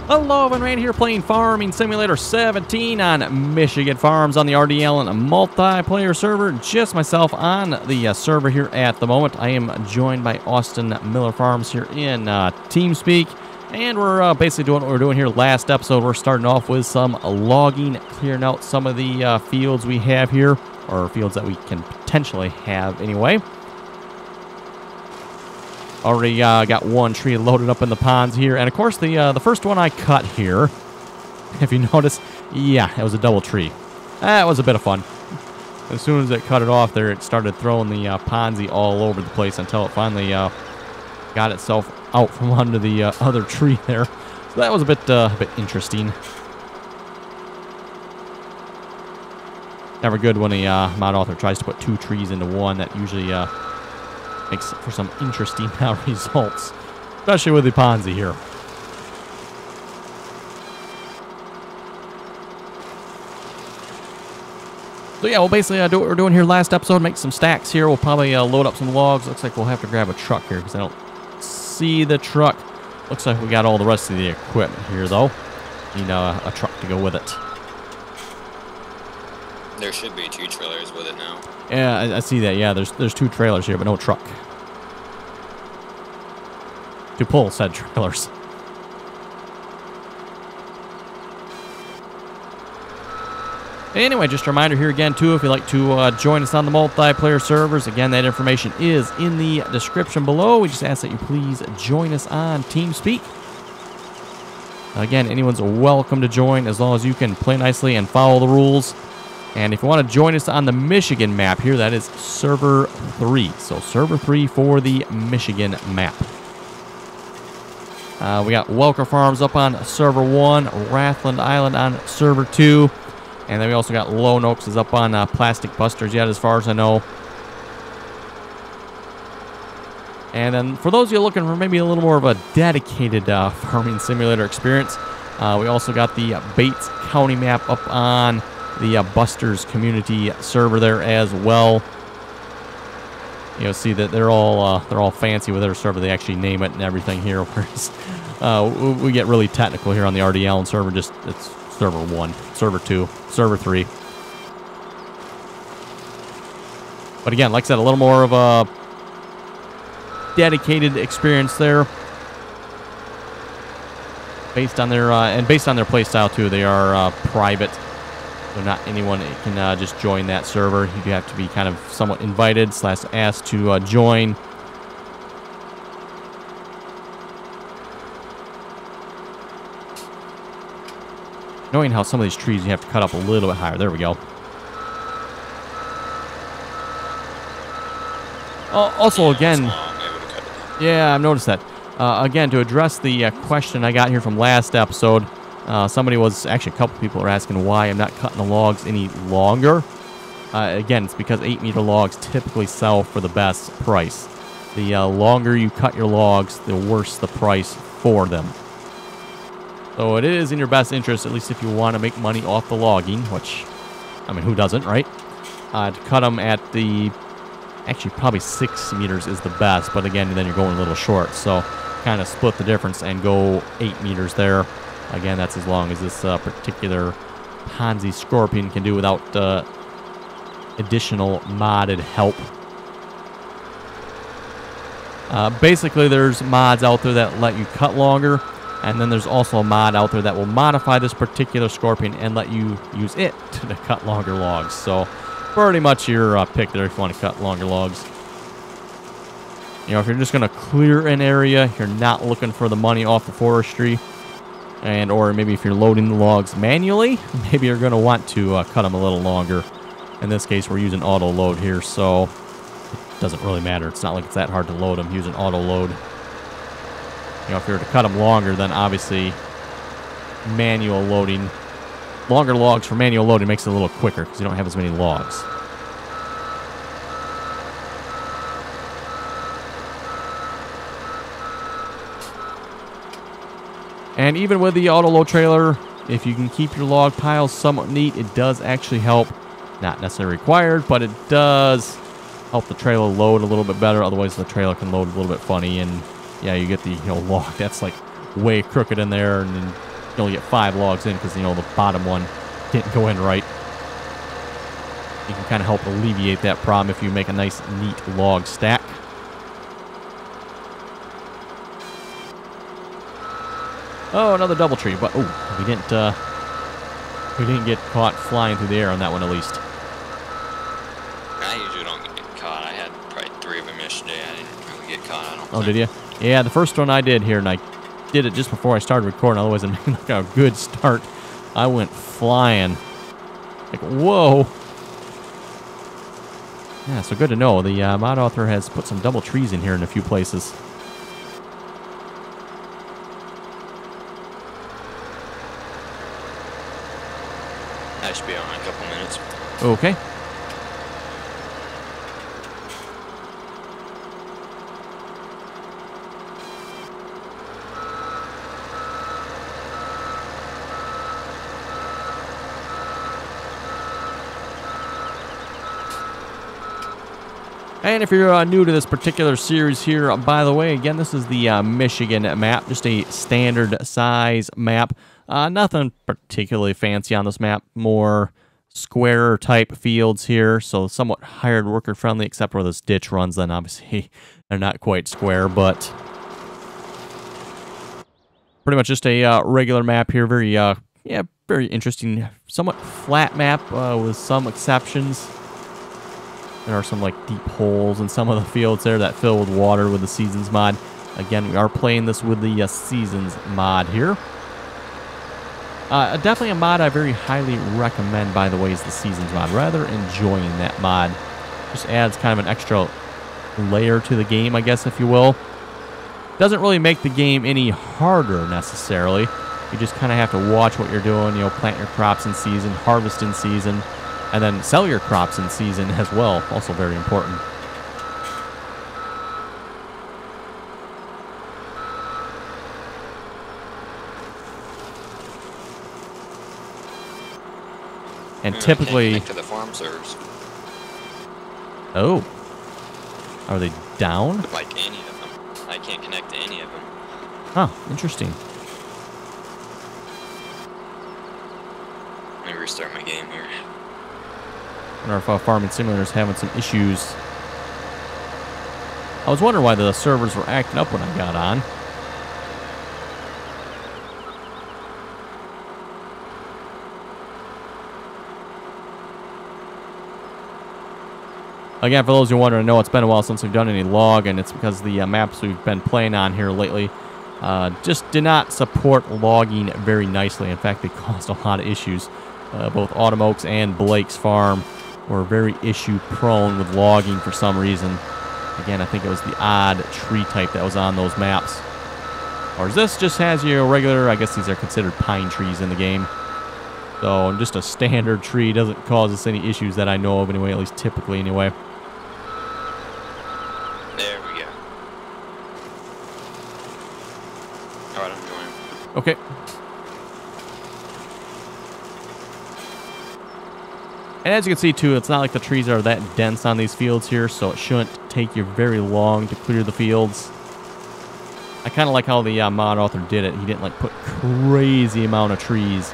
Hello, everyone, right here playing Farming Simulator 17 on Michigan Farms on the RDAllen multiplayer server. Just myself on the server here at the moment. I am joined by Austin Miller Farms here in TeamSpeak. And we're basically doing what we're doing here last episode. We're starting off with some logging, clearing out some of the fields we have here, or fields that we can potentially have anyway. Already got one tree loaded up in the ponds here. And, of course, the first one I cut here, if you notice, yeah, it was a double tree. That was a bit of fun. As soon as it cut it off there, it started throwing the Ponzi all over the place until it finally got itself out from under the other tree there. So that was a bit interesting. Never good when a mod author tries to put two trees into one. That usually makes for some interesting results, especially with the Ponzi here. So yeah, we'll basically do what we're doing here last episode, make some stacks here. We'll probably load up some logs. Looks like we'll have to grab a truck here because I don't see the truck. Looks like we got all the rest of the equipment here, though. Need a truck to go with it. There should be 2 trailers with it now. Yeah, I see that. Yeah, there's 2 trailers here, but no truck to pull said trailers. Anyway, just a reminder here again, too, if you'd like to join us on the multiplayer servers, again, that information is in the description below. We just ask that you please join us on TeamSpeak. Again, anyone's welcome to join as long as you can play nicely and follow the rules. And if you want to join us on the Michigan map here, that is Server 3. So Server 3 for the Michigan map. We got Welker Farms up on Server 1, RDAllen on Server 2. And then we also got Lone Oaks is up on Plastic Busters yet, as far as I know. And then for those of you looking for maybe a little more of a dedicated farming simulator experience, we also got the Bates County map up on the Busters community server there as well. You'll see that they're all fancy with their server. They actually name it and everything here. Whereas we get really technical here on the RDAllen server. Just it's Server 1, Server 2, Server 3. But again, like I said, a little more of a dedicated experience there. Based on their play style too, they are private. So not anyone can just join that server. You do have to be kind of somewhat invited / asked to join. Knowing how some of these trees you have to cut up a little bit higher. There we go. Also, again, yeah, I've noticed that. Again, to address the question I got here from last episode, somebody was, actually a couple people are asking why I'm not cutting the logs any longer. Again, it's because 8-meter logs typically sell for the best price. The longer you cut your logs, the worse the price for them. So it is in your best interest, at least if you want to make money off the logging, which, I mean, who doesn't, right? To cut them at the, actually probably 6 meters is the best, but again, then you're going a little short. So kind of split the difference and go 8 meters there. Again, that's as long as this particular Ponzi Scorpion can do without additional modded help. Basically, there's mods out there that let you cut longer. And then there's also a mod out there that will modify this particular Scorpion and let you use it to cut longer logs. So pretty much your pick there if you want to cut longer logs. You know, if you're just going to clear an area, you're not looking for the money off the forestry. And or maybe if you're loading the logs manually, maybe you're going to want to cut them a little longer. In this case, we're using auto load here, so it doesn't really matter. It's not like it's that hard to load them using auto load. You know, if you were to cut them longer, then obviously manual loading, longer logs for manual loading makes it a little quicker because you don't have as many logs. And even with the auto load trailer, if you can keep your log piles somewhat neat, it does actually help. Not necessarily required, but it does help the trailer load a little bit better. Otherwise, the trailer can load a little bit funny and yeah, you get the log that's like way crooked in there, and then you only get 5 logs in because, you know, the bottom one didn't go in right. You can kind of help alleviate that problem if you make a nice, neat log stack. Oh, another double tree, but oh, we didn't get caught flying through the air on that one at least. I usually don't get caught. I had probably 3 of them yesterday. I didn't really get caught. I don't Oh, think. did you? Yeah, the first one I did here, and I did it just before I started recording. Otherwise, it made like a good start. I went flying. Like, whoa. Yeah, so good to know. The mod author has put some double trees in here in a few places. I should be on in a couple minutes. Okay. And if you're new to this particular series here, by the way, again, this is the Michigan map, just a standard size map. Nothing particularly fancy on this map, more square type fields here, so somewhat hired worker friendly, except where this ditch runs, then obviously they're not quite square, but pretty much just a regular map here. Very, very interesting, somewhat flat map with some exceptions. There are some like deep holes in some of the fields there that fill with water with the Seasons mod. Again, we are playing this with the Seasons mod here. Definitely a mod I very highly recommend, by the way, is the Seasons mod. Rather enjoying that mod. Just adds kind of an extra layer to the game, I guess, if you will. Doesn't really make the game any harder, necessarily. You just kind of have to watch what you're doing, you know, plant your crops in season, harvest in season, and then sell your crops in season as well. Also very important. And typically... I can't connect to the farm servers. Oh. Are they down? Like any of them. I can't connect to any of them. Huh, interesting. Let me restart my game here. I wonder if Farming Simulator is having some issues. I was wondering why the servers were acting up when I got on. Again, for those who wonder, I know it's been a while since we've done any log, and it's because the maps we've been playing on here lately just did not support logging very nicely. In fact, they caused a lot of issues. Both Autumn Oaks and Blake's Farm were very issue-prone with logging for some reason. Again, I think it was the odd tree type that was on those maps. Or this just has your regular, I guess these are considered pine trees in the game. So just a standard tree doesn't cause us any issues that I know of anyway, at least typically anyway. There we go. Alright, I'm joining. Okay. And as you can see too, it's not like the trees are that dense on these fields here, so it shouldn't take you very long to clear the fields. I kind of like how the mod author did it. He didn't like put crazy amount of trees.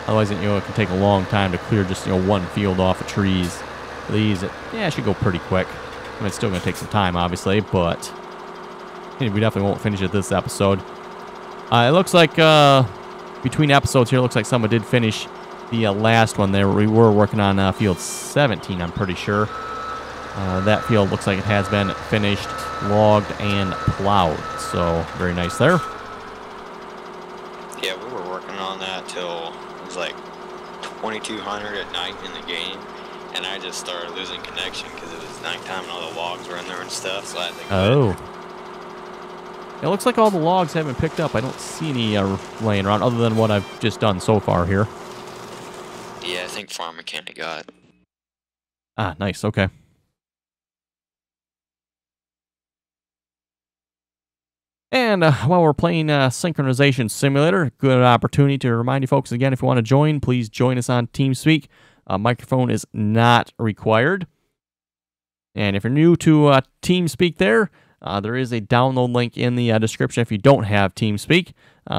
Otherwise, you know, it can take a long time to clear just, you know, one field off of trees. These, it should go pretty quick. I mean, it's still going to take some time, obviously, but we definitely won't finish it this episode. It looks like between episodes here, it looks like someone did finish the last one there. We were working on field 17, I'm pretty sure. That field looks like it has been finished, logged, and plowed. So, very nice there. Yeah, we were working on that till it was like 2200 at night in the game. And I just started losing connection because it was nighttime and all the logs were in there and stuff. So I had to quit. It looks like all the logs have been picked up. I don't see any laying around other than what I've just done so far here. Yeah, I think Farm Mechanic got it. Ah, nice. Okay. And while we're playing Synchronization Simulator, good opportunity to remind you folks again, if you want to join, please join us on TeamSpeak. Microphone is not required. And if you're new to TeamSpeak there, there is a download link in the description if you don't have TeamSpeak.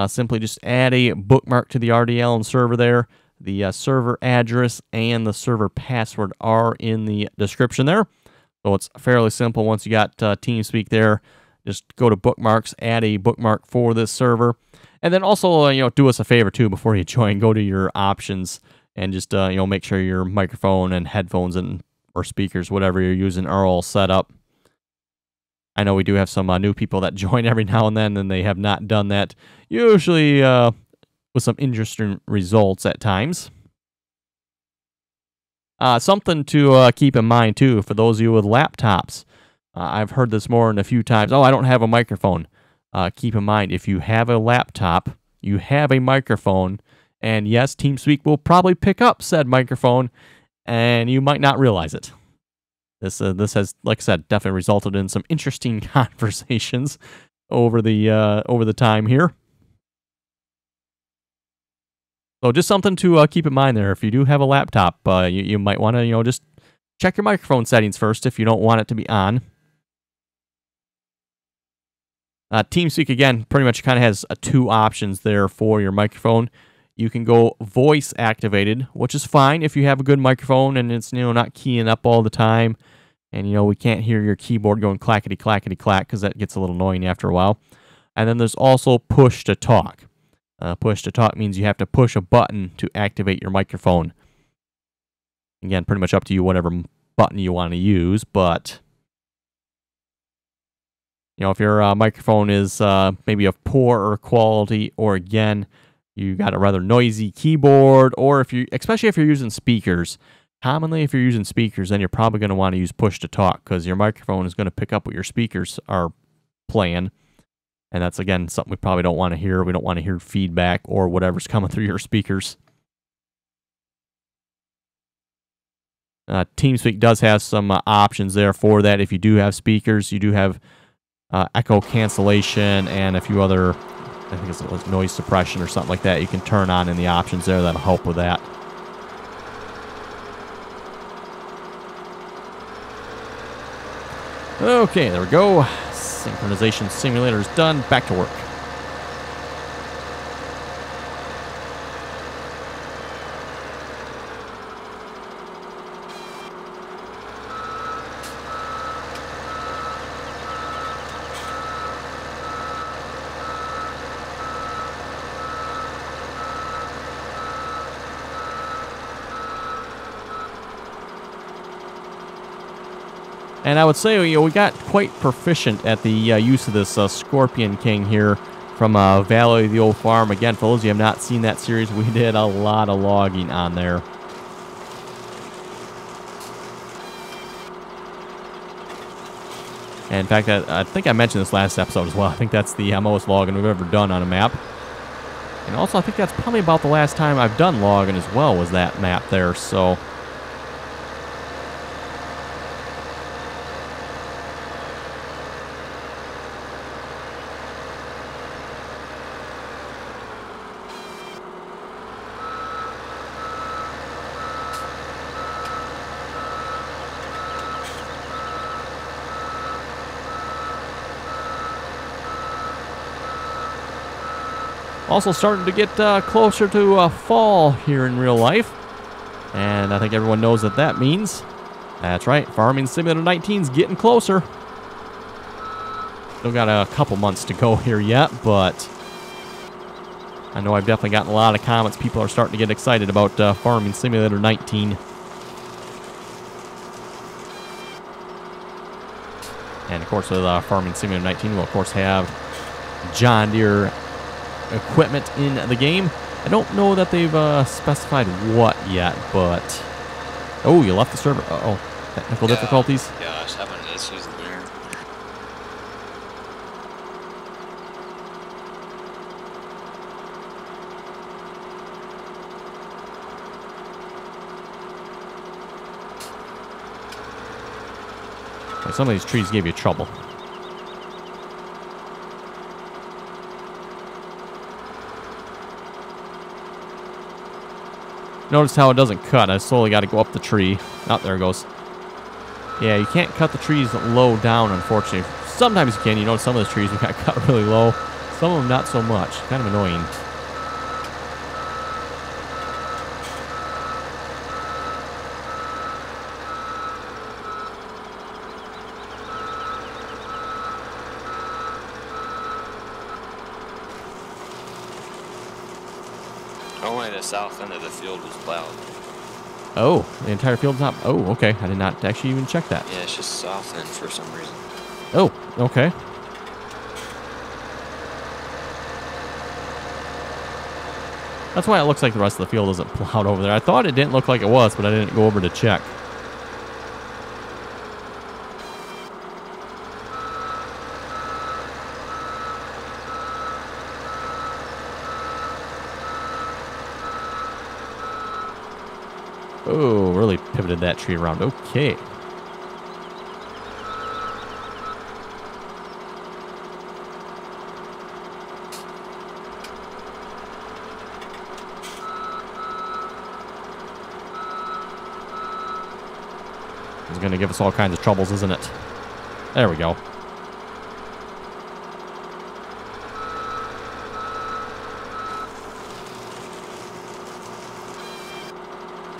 Simply just add a bookmark to the RDAllen server there. The server address and the server password are in the description there. So it's fairly simple. Once you got TeamSpeak there, just go to bookmarks, add a bookmark for this server. And then also, do us a favor too before you join. Go to your options and just, make sure your microphone and headphones or speakers, whatever you're using, are all set up. I know we do have some new people that join every now and then, and they have not done that. Usually with some interesting results at times. Something to keep in mind, too, for those of you with laptops. I've heard this more than a few times. Oh, I don't have a microphone. Keep in mind, if you have a laptop, you have a microphone, and yes, TeamSpeak will probably pick up said microphone, and you might not realize it. This has, like I said, definitely resulted in some interesting conversations over the time here. So just something to keep in mind there. If you do have a laptop, you might want to, just check your microphone settings first if you don't want it to be on. TeamSpeak, again, pretty much kind of has two options there for your microphone. You can go voice activated, which is fine if you have a good microphone and it's, not keying up all the time. And, we can't hear your keyboard going clackety, clackety, clack because that gets a little annoying after a while. And then there's also push to talk. Push to talk means you have to push a button to activate your microphone. Again, pretty much up to you, whatever button you want to use, but if your microphone is maybe of poorer quality, or again, you got a rather noisy keyboard, or especially if you're using speakers. Commonly, if you're using speakers, then you're probably going to want to use push to talk because your microphone is going to pick up what your speakers are playing. And that's, again, something we probably don't want to hear. We don't want to hear feedback or whatever's coming through your speakers. TeamSpeak does have some options there for that. If you do have speakers, you do have echo cancellation and a few other, I think it's noise suppression or something like that. You can turn on in the options there. That'll help with that. Okay, there we go. Synchronization simulator is done. Back to work. And I would say, we got quite proficient at the use of this Scorpion King here from Valley of the Old Farm. Again, for those of you who have not seen that series, we did a lot of logging on there. And in fact, I think I mentioned this last episode as well. I think that's the most logging we've ever done on a map. And also, I think that's probably about the last time I've done logging as well, was that map there, so... Also starting to get closer to fall here in real life. And I think everyone knows what that means. That's right, Farming Simulator 19 is getting closer. Still got a couple months to go here yet, but I know I've definitely gotten a lot of comments. People are starting to get excited about Farming Simulator 19. And of course with Farming Simulator 19, we'll of course have John Deere equipment in the game. I don't know that they've specified what yet, but... Oh, you left the server. Uh-oh. Technical difficulties. Gosh, having issues there. Some of these trees gave you trouble. Notice how it doesn't cut. I slowly got to go up the tree. Oh, there it goes. Yeah, you can't cut the trees low down, unfortunately. Sometimes you can. You know, some of the trees we got cut really low. Some of them not so much. Kind of annoying. Only the south end of the field was plowed. Oh, the entire field's not. Oh, okay. I did not actually even check that. Yeah, it's just south end for some reason. Oh, okay. That's why it looks like the rest of the field isn't plowed over there. I thought it didn't look like it was, but I didn't go over to check. Oh, really pivoted that tree around. Okay. It's going to give us all kinds of troubles, isn't it? There we go.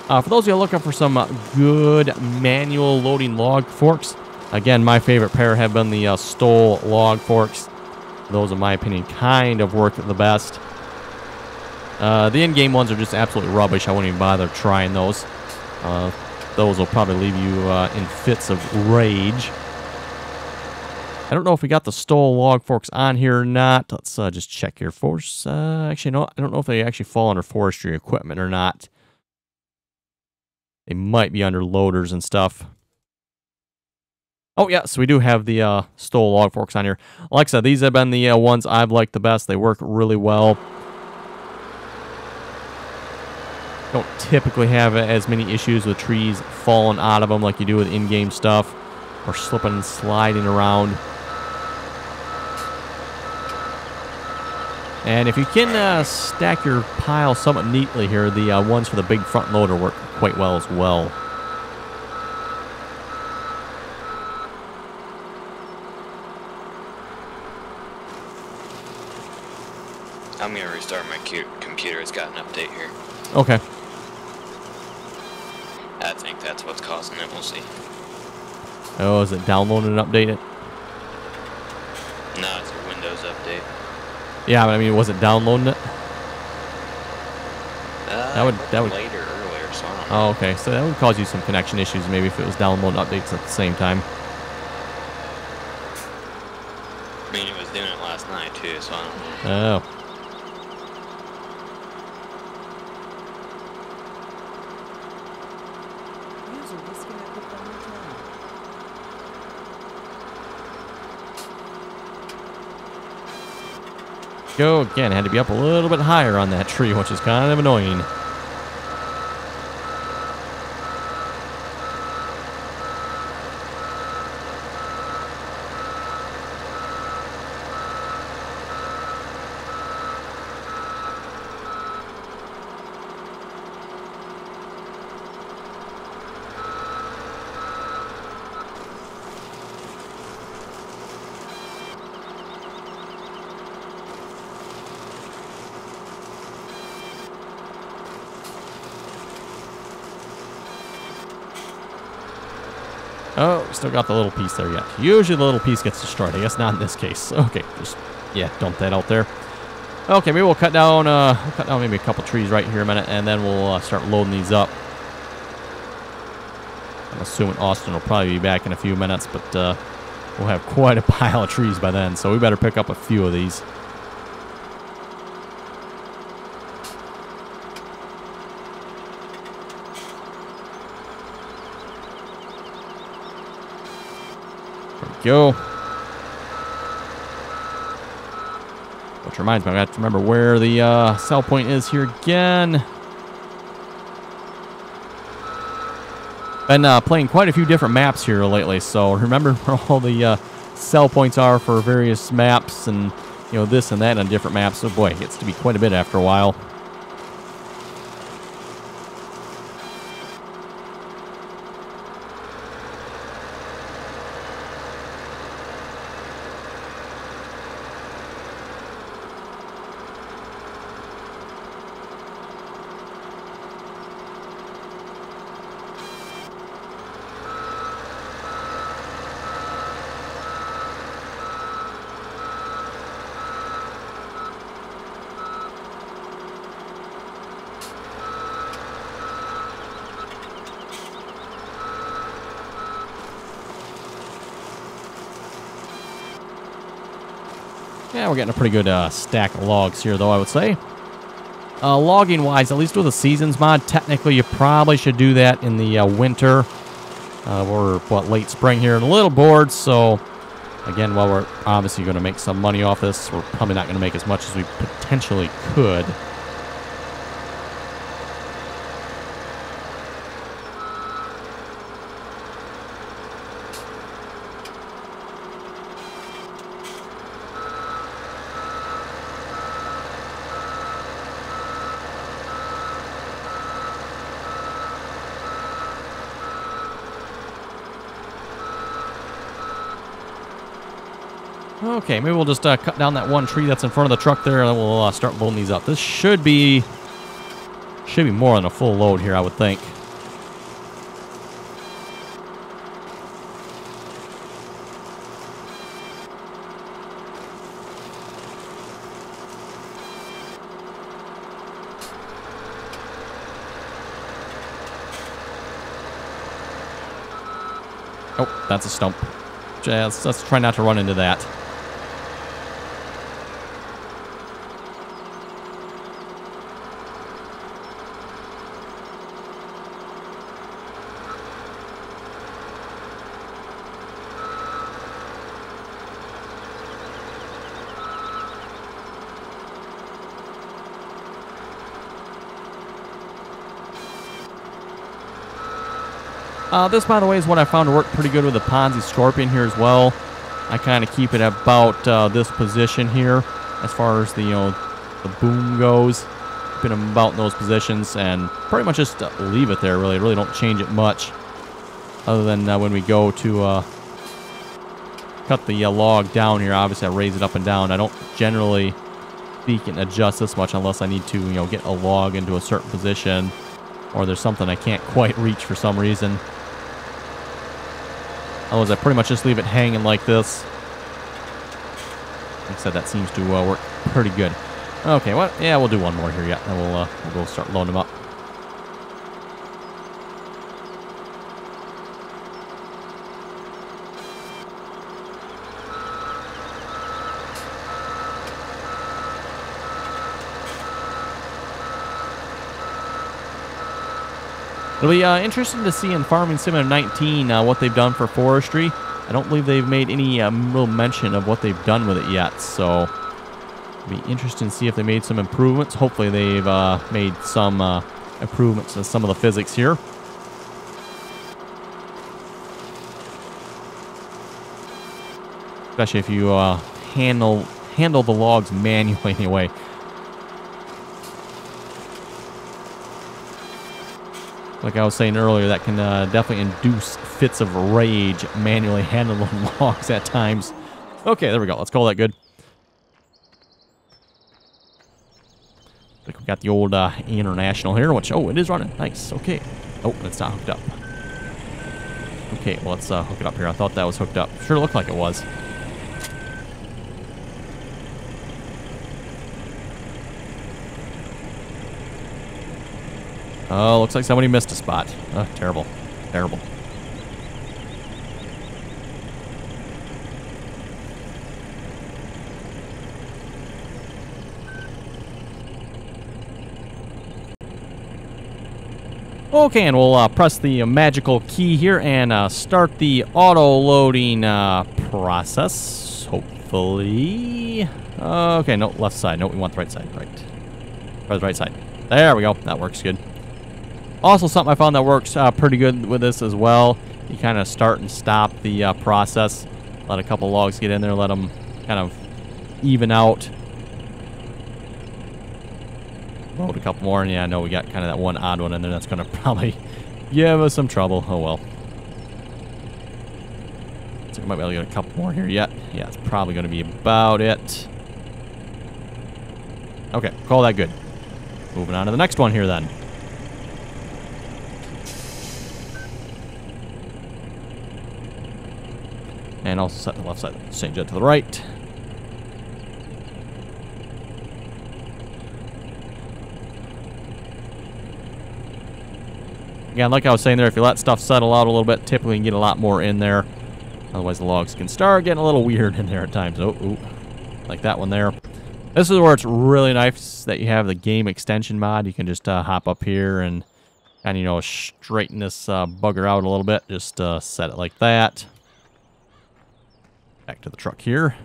For those of you looking for some good manual loading log forks, again, my favorite pair have been the Stoll log forks. Those, in my opinion, kind of work the best. The in-game ones are just absolutely rubbish. I wouldn't even bother trying those. Those will probably leave you in fits of rage. I don't know if we got the Stoll log forks on here or not. Let's just check here. Actually, no, I don't know if they actually fall under forestry equipment or not. They might be under loaders and stuff. Oh, yeah, so we do have the Stoll log forks on here. Like I said, these have been the ones I've liked the best. They work really well. Don't typically have as many issues with trees falling out of them like you do with in-game stuff, or slipping and sliding around. And if you can stack your pile somewhat neatly here, the ones for the big front loader work quite well as well. I'm going to restart my computer. It's got an update here. Okay. I think that's what's causing it. We'll see. Oh, is it downloading and updating? No, it's a Windows update. Yeah, but I mean, was it downloading it? That would later earlier, so I don't know. Oh, okay. So that would cause you some connection issues, maybe if it was downloading updates at the same time. I mean, it was doing it last night too, so I don't know. Oh. Go again. Had to be up a little bit higher on that tree, which is kind of annoying. Oh, still got the little piece there yet. Usually the little piece gets destroyed. I guess not in this case. Okay, just, yeah, dump that out there. Okay, maybe we'll cut down maybe a couple trees right here in a minute, and then we'll start loading these up. I'm assuming Austin will probably be back in a few minutes, but we'll have quite a pile of trees by then, so we better pick up a few of these. Go. Which reminds me, I have to remember where the sell point is here again. Been playing quite a few different maps here lately, so remember where all the sell points are for various maps and, you know, this and that on different maps. So boy, it gets to be quite a bit after a while. Yeah, we're getting a pretty good stack of logs here, though, I would say. Logging-wise, at least with the Seasons mod, technically you probably should do that in the winter. We're, late spring here and a little bored, so again, while we're obviously going to make some money off this, we're probably not going to make as much as we potentially could. Okay, maybe we'll just cut down that one tree that's in front of the truck there, and then we'll start loading these up. This should be more than a full load here, I would think. Oh, that's a stump. Let's try not to run into that. This, by the way, is what I found to work pretty good with the Ponzi Scorpion here as well. I kind of keep it about this position here as far as the boom goes. Keeping them about in those positions and pretty much just leave it there, really. Really don't change it much other than when we go to cut the log down here. Obviously, I raise it up and down. I don't generally speak and adjust this much unless I need to, get a log into a certain position or there's something I can't quite reach for some reason. Otherwise, I pretty much just leave it hanging like this. Like I said, that seems to work pretty good. Okay, well, yeah, we'll do one more here yet, and we'll go start loading them up. It'll be interesting to see in Farming Simulator 19 what they've done for forestry. I don't believe they've made any real mention of what they've done with it yet, so it'll be interesting to see if they made some improvements. Hopefully they've made some improvements to some of the physics here. Especially if you handle the logs manually anyway. Like I was saying earlier, that can definitely induce fits of rage manually handling logs at times. Okay, there we go. Let's call that good. I think we got the old International here, which, oh, it is running. Nice. Okay. Oh, it's not hooked up. Okay, well, let's hook it up here. I thought that was hooked up. Sure looked like it was. Oh, looks like somebody missed a spot. Oh, terrible. Terrible. Okay, and we'll press the magical key here and start the auto-loading process, hopefully. Okay, no, left side. No, we want the right side. Right. Or the right side. There we go. That works good. Also, something I found that works pretty good with this as well. You kind of start and stop the process. Let a couple logs get in there. Let them kind of even out. Load a couple more. And yeah, I know we got kind of that one odd one in there. That's going to probably give us some trouble. Oh, well. So we might be able to get a couple more here yet. Yeah, it's probably going to be about it. Okay, call that good. Moving on to the next one here then. And also set the left side, change that to the right. Again, like I was saying there, if you let stuff settle out a little bit, typically you can get a lot more in there. Otherwise, the logs can start getting a little weird in there at times. Oh, ooh. like that one there. This is where it's really nice that you have the game extension mod. You can just hop up here and you know, straighten this bugger out a little bit. Just set it like that. Back to the truck here.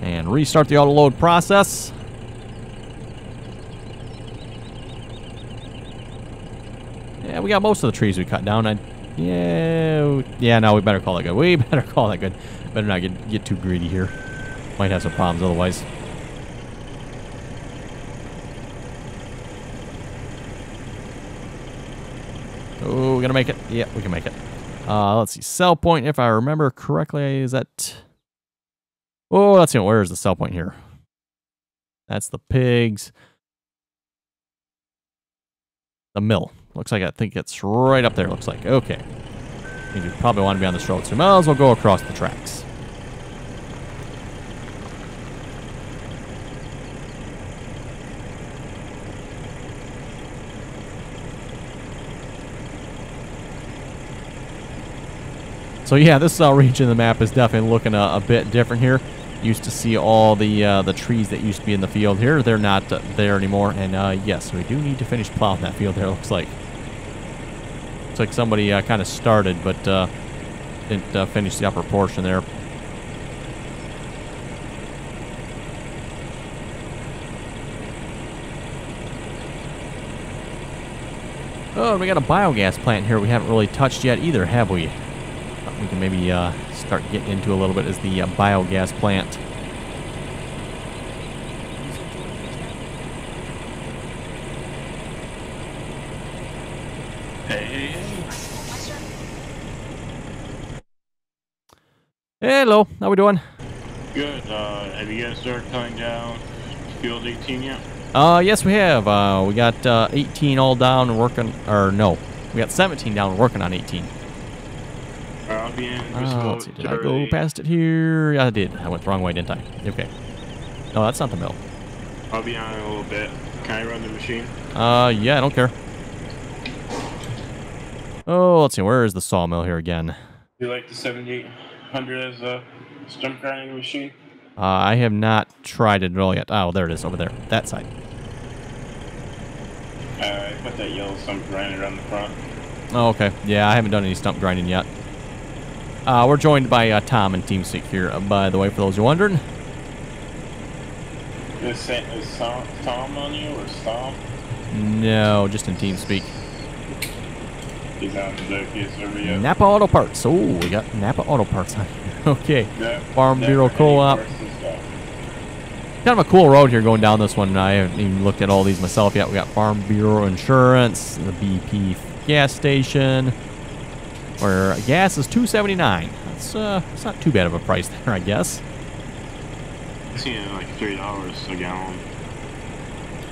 And restart the auto load process. Yeah, we got most of the trees we cut down. Yeah, no, we better call that good. We better call that good. Better not get too greedy here. Might have some problems otherwise. Oh, we're gonna make it. Yeah, we can make it. Let's see. Sell point, if I remember correctly, is that... Oh, let's see. Where is the sell point here? That's the pigs. The mill. Looks like I think it's right up there, looks like. Okay. Means we probably want to be on this road, so we might as well go across the tracks. So yeah, this region of the map is definitely looking a bit different here. Used to see all the trees that used to be in the field here. They're not there anymore. And yes, we do need to finish plowing that field there, looks like. Looks like somebody kind of started, but didn't finish the upper portion there. Oh, we got a biogas plant here we haven't really touched yet either, have we? We can maybe start getting into a little bit is the biogas plant. Hey. Hello, how we doing? Good. Have you guys started cutting down field 18 yet? Yes we have. We got 18 all down and working, or no, we got 17 down and working on 18. I'll be in. Let's see, did I go past it here? Yeah, I did. I went the wrong way, didn't I? Okay. No, that's not the mill. I'll be on in a little bit. Can I run the machine? Yeah, I don't care. Oh, let's see, where is the sawmill here again? You like the 7800 as a stump grinding machine? I have not tried it at all yet. Oh, there it is, over there. That side. I put that yellow stump grinder on the front. Oh, okay. Yeah, I haven't done any stump grinding yet. We're joined by Tom and TeamSpeak here, by the way, for those who are wondering. Is Tom on you or Stomp? No, just in TeamSpeak. He's on the TeamSpeak Server yet. Napa Auto Parts. Oh, we got Napa Auto Parts on here. Okay. Yep. Farm Bureau Co-op. Kind of a cool road here going down this one. I haven't even looked at all these myself yet. We got Farm Bureau Insurance, the BP gas station, where gas is $2.79. It's not too bad of a price there, I guess. I'm seeing like $3 a gallon.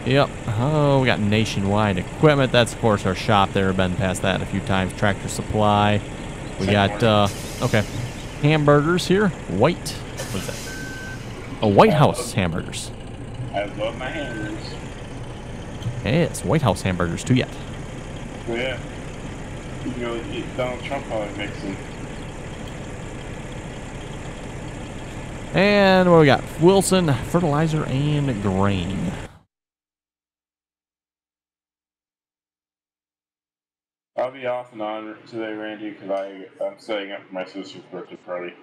Yep. Oh, we got Nationwide Equipment. That's, of course, our shop there. Been past that a few times. Tractor Supply. We got, okay, hamburgers here. White. What is that? Oh, White House hamburgers. I love my hamburgers. Hey, it's White House hamburgers, too, yet. Oh, yeah. You can go eat Donald Trump probably mixing. And what we got? Wilson Fertilizer and Grain. I'll be off and on today, Randy, because I'm setting up for my sister's birthday party.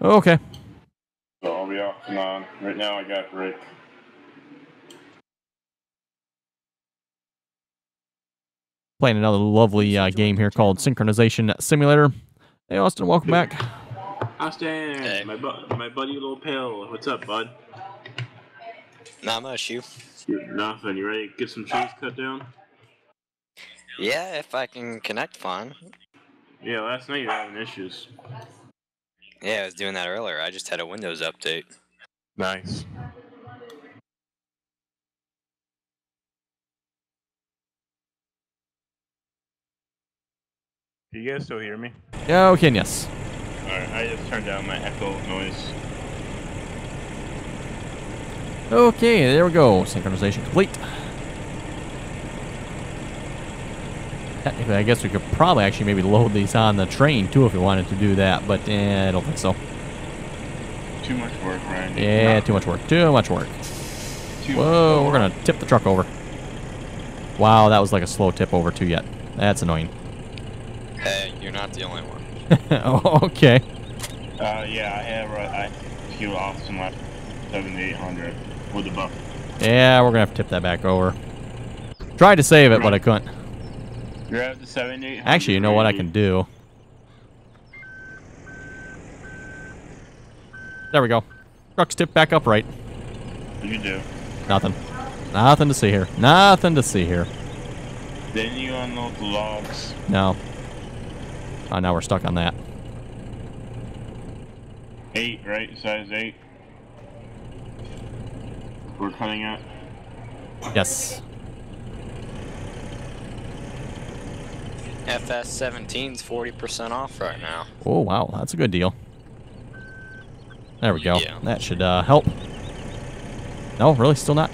Okay. So I'll be off and on. Right now I got a break. Playing another lovely game here called Synchronization Simulator. Hey, Austin, welcome back. Austin, hey. my buddy Little Pill. What's up, bud? Not much, you? Nothing. You ready to get some trees cut down? Yeah, if I can connect fine. Yeah, last night you were having issues. Yeah, I was doing that earlier. I just had a Windows update. Nice. Can you guys still hear me? Yeah, okay, yes. Alright, I just turned down my echo noise. Okay, there we go. Synchronization complete. Technically, I guess we could probably actually maybe load these on the train, too, if we wanted to do that, but I don't think so. Too much work, Randy. Yeah, too much work. Too much work. Whoa, we're going to tip the truck over. Wow, that was like a slow tip over too yet. That's annoying. Hey, you're not the only one. Oh, okay. Yeah, I fuel off some left 7800 with the buff. Yeah, we're going to have to tip that back over. Tried to save it, but I couldn't. You're at the 7800. Actually, you know what I can do? There we go. Truck's tipped back upright. What do you do? Nothing. Nothing to see here. Nothing to see here. Didn't you unload the logs? No. Oh, now we're stuck on that. 8, right? Size 8. We're cutting it. Yes. FS17's 40% off right now. Oh, wow. That's a good deal. There we go. Yeah. That should help. No, really? Still not?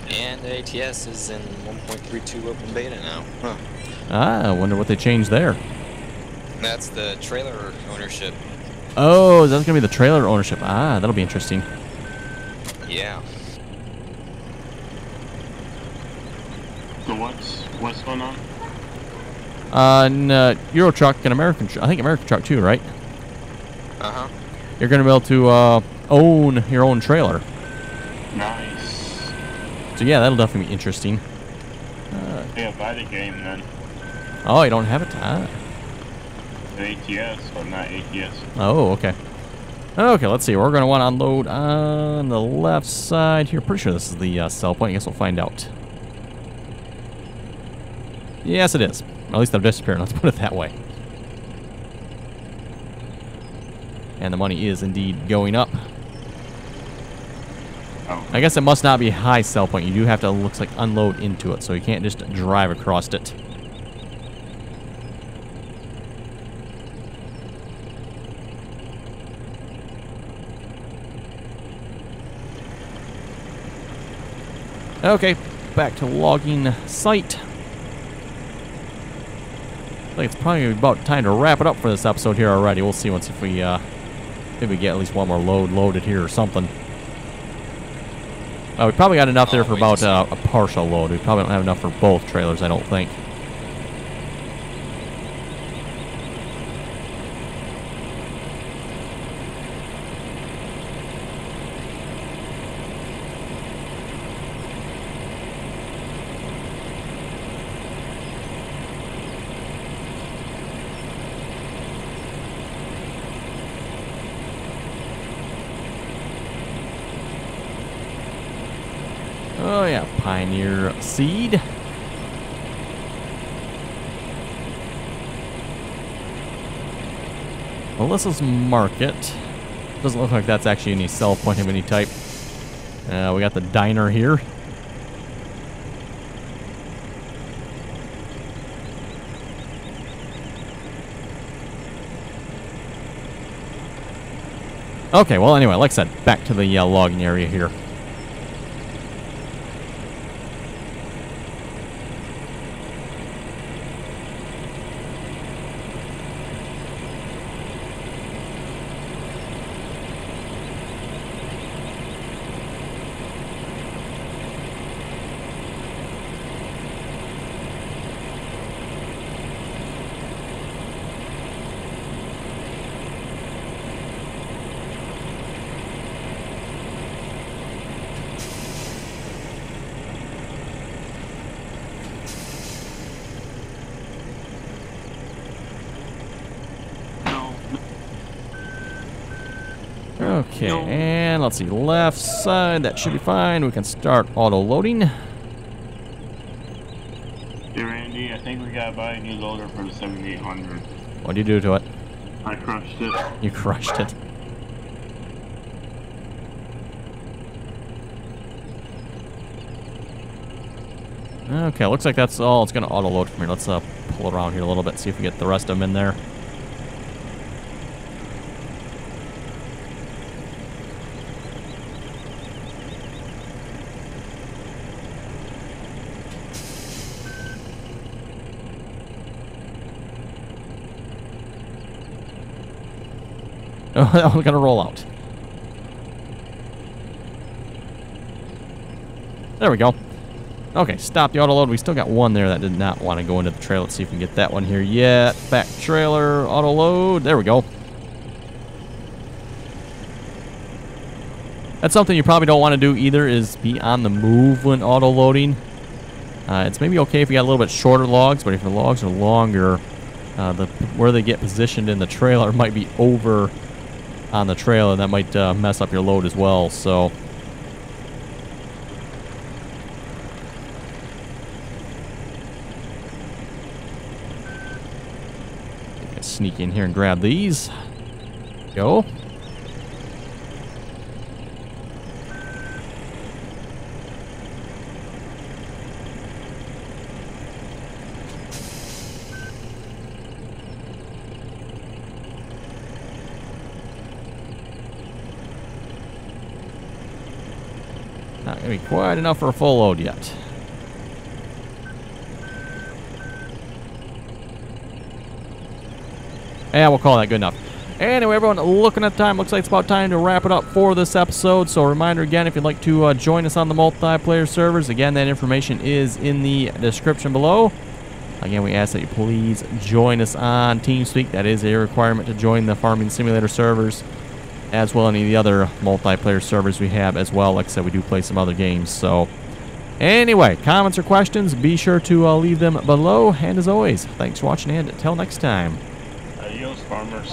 And the ATS is in 1.32 open beta now. Huh. Ah, I wonder what they changed there. That's the trailer ownership. Oh, that's going to be the trailer ownership. Ah, that'll be interesting. Yeah. So what's going on? Euro Truck and American Truck. I think American Truck too, right? Uh-huh. You're going to be able to own your own trailer. Nice. So yeah, that'll definitely be interesting. Yeah, buy the game then. Oh, you don't have it? Ah. The ATS, but not ATS. Oh, okay. Okay, let's see. We're going to want to unload on the left side here. Pretty sure this is the sell point. I guess we'll find out. Yes, it is. At least they're disappearing. Let's put it that way. And the money is indeed going up. Oh. I guess it must not be high sell point. You do have to, looks like, unload into it. So you can't just drive across it. Okay, back to logging site. I think it's probably about time to wrap it up for this episode here already. We'll see once if we maybe get at least one more load loaded here or something. We probably got enough there for about a partial load. We probably don't have enough for both trailers, I don't think. Oh yeah, Pioneer Seed. Melissa's Market. Doesn't look like that's actually any sell point of any type. We got the diner here. Okay, well anyway, like I said, back to the logging area here. Okay, and let's see, left side, that should be fine. We can start auto loading. Hey Randy, I think we gotta buy a new loader for the 7800. What'd you do to it? I crushed it. You crushed it. Okay, looks like that's all. It's going to auto load from here. Let's pull around here a little bit, see if we get the rest of them in there. that one's gonna roll out. There we go. Okay, stop the auto load. We still got one there that did not want to go into the trailer. Let's see if we can get that one here yet. Back trailer, auto load. There we go. That's something you probably don't want to do either, is be on the move when auto loading. It's maybe okay if you got a little bit shorter logs, but if your logs are longer, where they get positioned in the trailer might be over on the trailer. That might mess up your load as well. So sneak in here and grab these. Go. Not going to be quite enough for a full load yet. Yeah, we'll call that good enough. Anyway, everyone, looking at the time, looks like it's about time to wrap it up for this episode. So a reminder again, if you'd like to join us on the multiplayer servers, again, that information is in the description below. Again, we ask that you please join us on TeamSpeak. That is a requirement to join the Farming Simulator servers, as well as any of the other multiplayer servers we have as well. Like I said, we do play some other games. So anyway, comments or questions, be sure to leave them below. And as always, thanks for watching, and until next time. Adios, farmers.